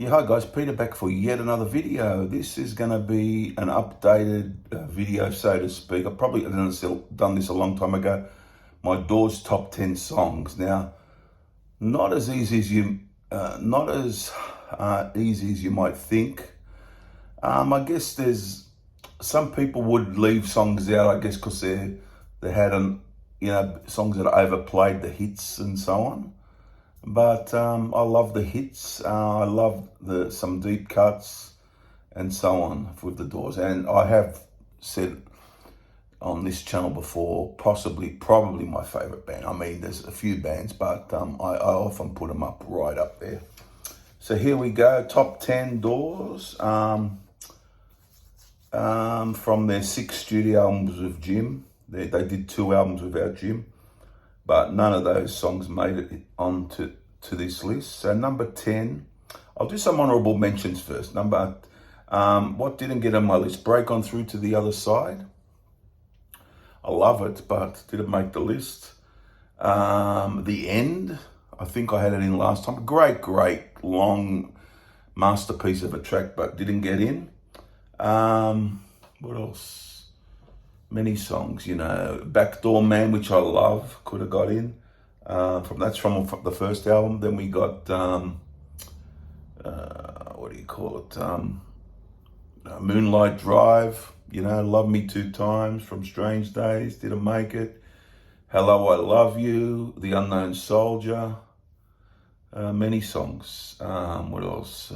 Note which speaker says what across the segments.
Speaker 1: Yeah, hi guys, Peter back for yet another video. This is going to be an updated video, so to speak. I probably done this a long time ago. My Doors top 10 songs. Now, not as easy as you might think. I guess there's some people would leave songs out, I guess, because they had songs that are overplayed, the hits and so on. But I love the hits. I love some deep cuts and so on with the Doors. And I have said on this channel before, probably my favorite band. I mean, there's a few bands, but I often put them right up there. So here we go, top 10 Doors from their 6 studio albums with Jim. They did 2 albums without Jim, but none of those songs made it onto this list. So number 10, I'll do some honorable mentions first. What didn't get on my list? Break On Through to the Other Side. I love it, but didn't make the list. The End, I think I had it in last time. Great, long masterpiece of a track, but didn't get in. What else? Many songs, Backdoor Man, which I love, could have got in. That's from the first album. Then we got Moonlight Drive. Love Me Two Times from Strange Days, didn't make it. Hello, I Love You, The Unknown Soldier. Many songs. What else?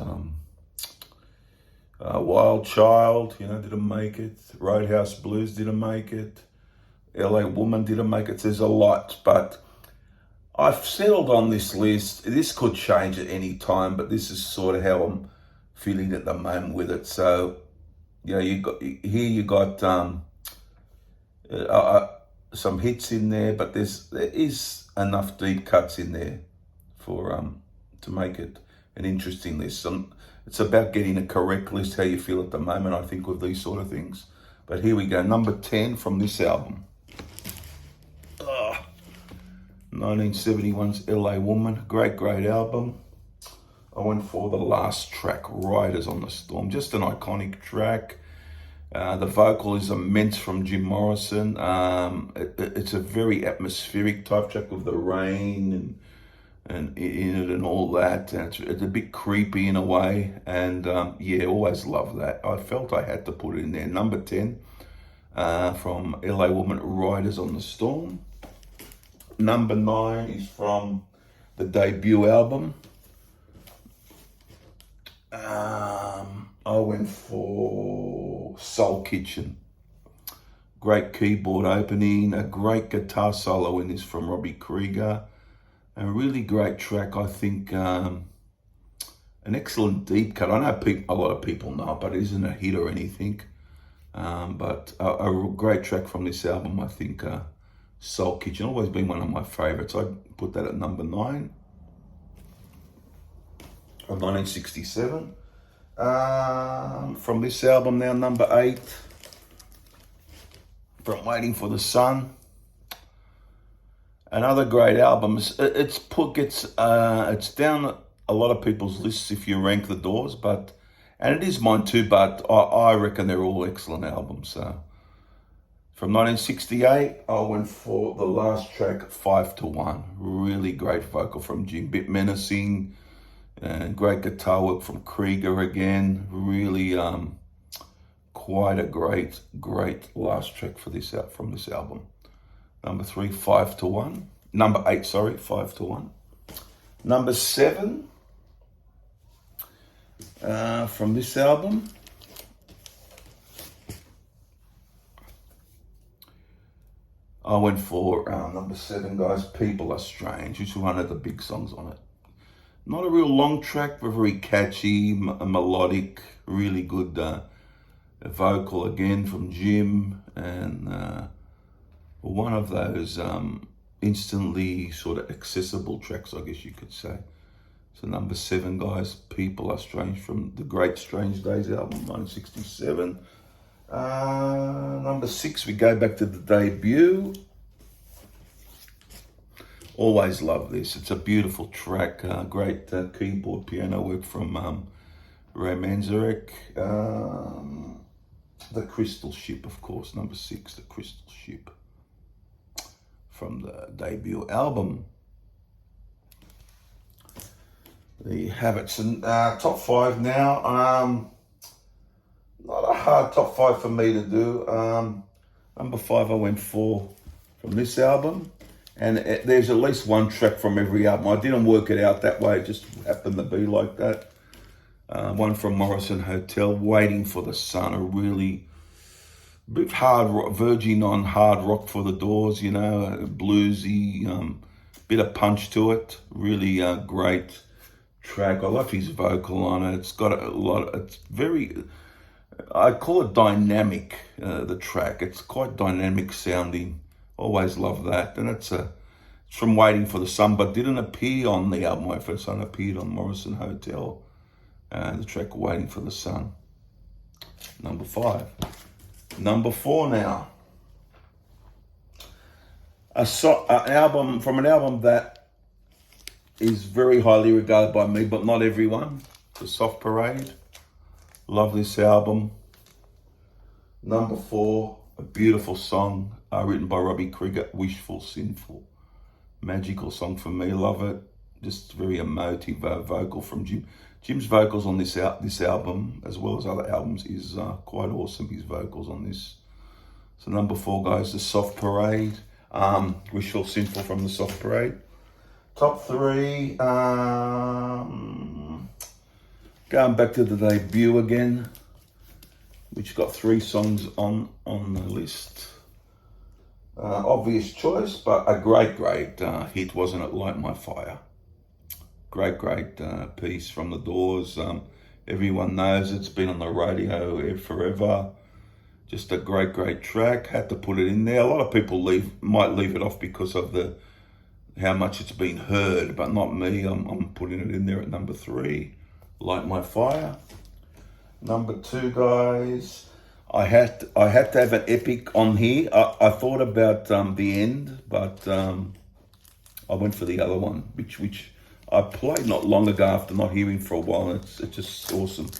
Speaker 1: Wild Child, didn't make it. Roadhouse Blues didn't make it. LA Woman didn't make it. There's a lot, but I've settled on this list. This could change at any time, but this is sort of how I'm feeling at the moment with it. So, you got some hits in there, but there is enough deep cuts in there for to make it an interesting list. It's about getting a correct list, how you feel at the moment, I think, with these sort of things. But here we go, number 10 from this album. 1971's LA Woman, great album. I went for the last track, Riders on the Storm, just an iconic track. The vocal is immense from Jim Morrison. It's a very atmospheric type track with the rain and in it and all that. And it's a bit creepy in a way. And always love that. I felt I had to put it in there. Number 10 from LA Woman, Riders on the Storm. Number 9 is from the debut album. I went for Soul Kitchen. Great keyboard opening, a great guitar solo in this from Robbie Krieger. A really great track, I think. An excellent deep cut. I know a lot of people know it, but it isn't a hit or anything. But a great track from this album, I think. Soul Kitchen, always been one of my favorites. I'd put that at number 9 of 1967. From this album now, number 8, from Waiting for the Sun. Another great album. It's down a lot of people's lists if you rank the Doors, and it is mine too, but I reckon they're all excellent albums. So from 1968, I went for the last track, 5 to 1. Really great vocal from Jim, bit menacing, and great guitar work from Krieger again. Really quite a great last track from this album. Number 3, 5 to 1. Number 8, 5 to 1. Number 7 from this album. I went for number 7, guys, People Are Strange, which is one of the big songs on it. Not a real long track, but very catchy, melodic, really good vocal again from Jim, and one of those instantly sort of accessible tracks, I guess you could say. So number 7, guys, People Are Strange from the great Strange Days album, 1967. Number 6, we go back to the debut. Always love this. It's a beautiful track. Great keyboard piano work from Ray Manzarek. The Crystal Ship, of course, number 6, The Crystal Ship, from the debut album. There you have it. So, top 5 now. Not a hard top 5 for me to do. Number 5, I went for from this album. And there's at least one track from every album. I didn't work it out that way. It just happened to be like that. One from Morrison Hotel, Waiting for the Sun, a really bit hard rock, verging on hard rock for the Doors, you know, bluesy, bit of punch to it. Really great track. I love his vocal on it. It's got a lot, it's very, I call it dynamic, the track. It's quite dynamic sounding. Always love that. And it's from Waiting for the Sun, but didn't appear on the album. My first son appeared on Morrison Hotel. The track Waiting for the Sun. Number 5. Number 4 now. An album from an album that is very highly regarded by me, but not everyone. The Soft Parade. Love this album. Number 4, a beautiful song written by Robbie Krieger, Wishful Sinful. Magical song for me, love it. Just very emotive vocal from Jim. Jim's vocals on this album, as well as other albums, is quite awesome, his vocals on this. So number 4, guys, The Soft Parade. Wishful Sinful from The Soft Parade. Top 3, going back to the debut again, which got 3 songs on the list. Obvious choice, but a great hit, wasn't it? Light My Fire. Great piece from the Doors. Everyone knows it's been on the radio forever. Just a great track. Had to put it in there. A lot of people might leave it off because of how much it's been heard, but not me. I'm putting it in there at number 3. Light My Fire. Number 2, guys. I had to have an epic on here. I thought about The End, but I went for the other one, which I played not long ago after not hearing for a while. And it's just awesome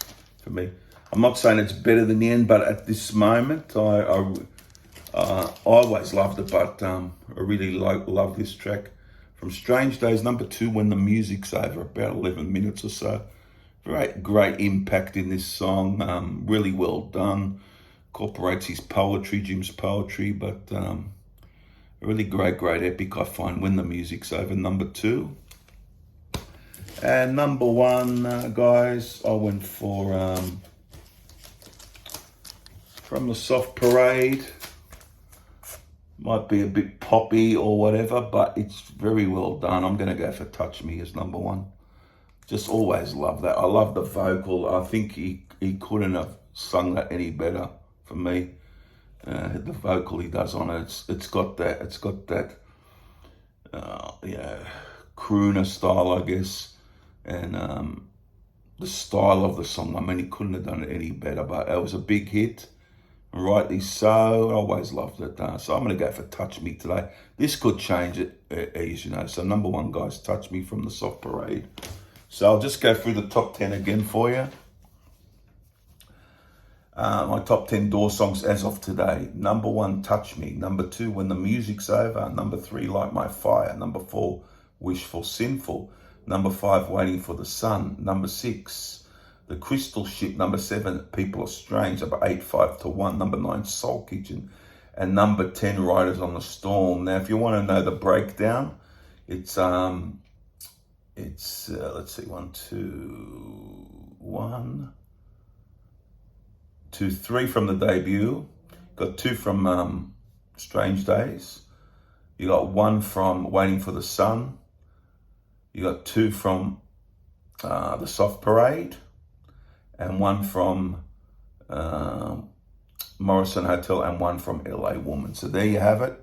Speaker 1: for me. I'm not saying it's better than The End, but at this moment, I always loved it. But I really love this track from Strange Days, number 2, When the Music's Over, about 11 minutes or so. Great impact in this song. Really well done. Incorporates his poetry, Jim's poetry, but a really great epic, I find, When the Music's Over, number 2. And number 1, guys, I went for from the Soft Parade. Might be a bit poppy or whatever, but it's very well done. I'm going to go for Touch Me as number 1. Just always love that. I love the vocal. I think he couldn't have sung that any better for me. The vocal he does on it, it's got that crooner style, I guess, and the style of the song. I mean, he couldn't have done it any better, but it was a big hit, rightly so. I always loved it. So I'm going to go for Touch Me today. This could change it, as you know. So number 1, guys, Touch Me from the Soft Parade. So I'll just go through the top 10 again for you. My top 10 Doors songs as of today. Number 1, Touch Me. Number 2, When the Music's Over. Number 3, Light My Fire. Number 4, Wishful Sinful. Number 5, Waiting for the Sun. Number 6, The Crystal Ship. Number 7, People Are Strange. Number 8, 5 to 1. Number 9, Soul Kitchen. And number 10, Riders on the Storm. Now, if you want to know the breakdown, it's let's see, 1, 2, 3 from the debut. Got 2 from Strange Days. You got 1 from Waiting for the Sun. You got 2 from the Soft Parade, and 1 from Morrison Hotel, and 1 from LA Woman. So there you have it.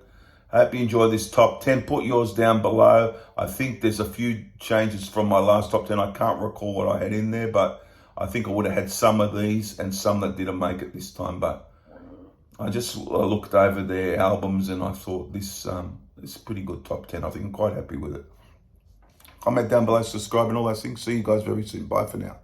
Speaker 1: I hope you enjoy this top 10. Put yours down below. I think there's a few changes from my last top 10. I can't recall what I had in there, but I think I would have had some of these and some that didn't make it this time. But I just looked over their albums and I thought this is a pretty good top 10. I think I'm quite happy with it. Comment down below, subscribe and all those things. See you guys very soon. Bye for now.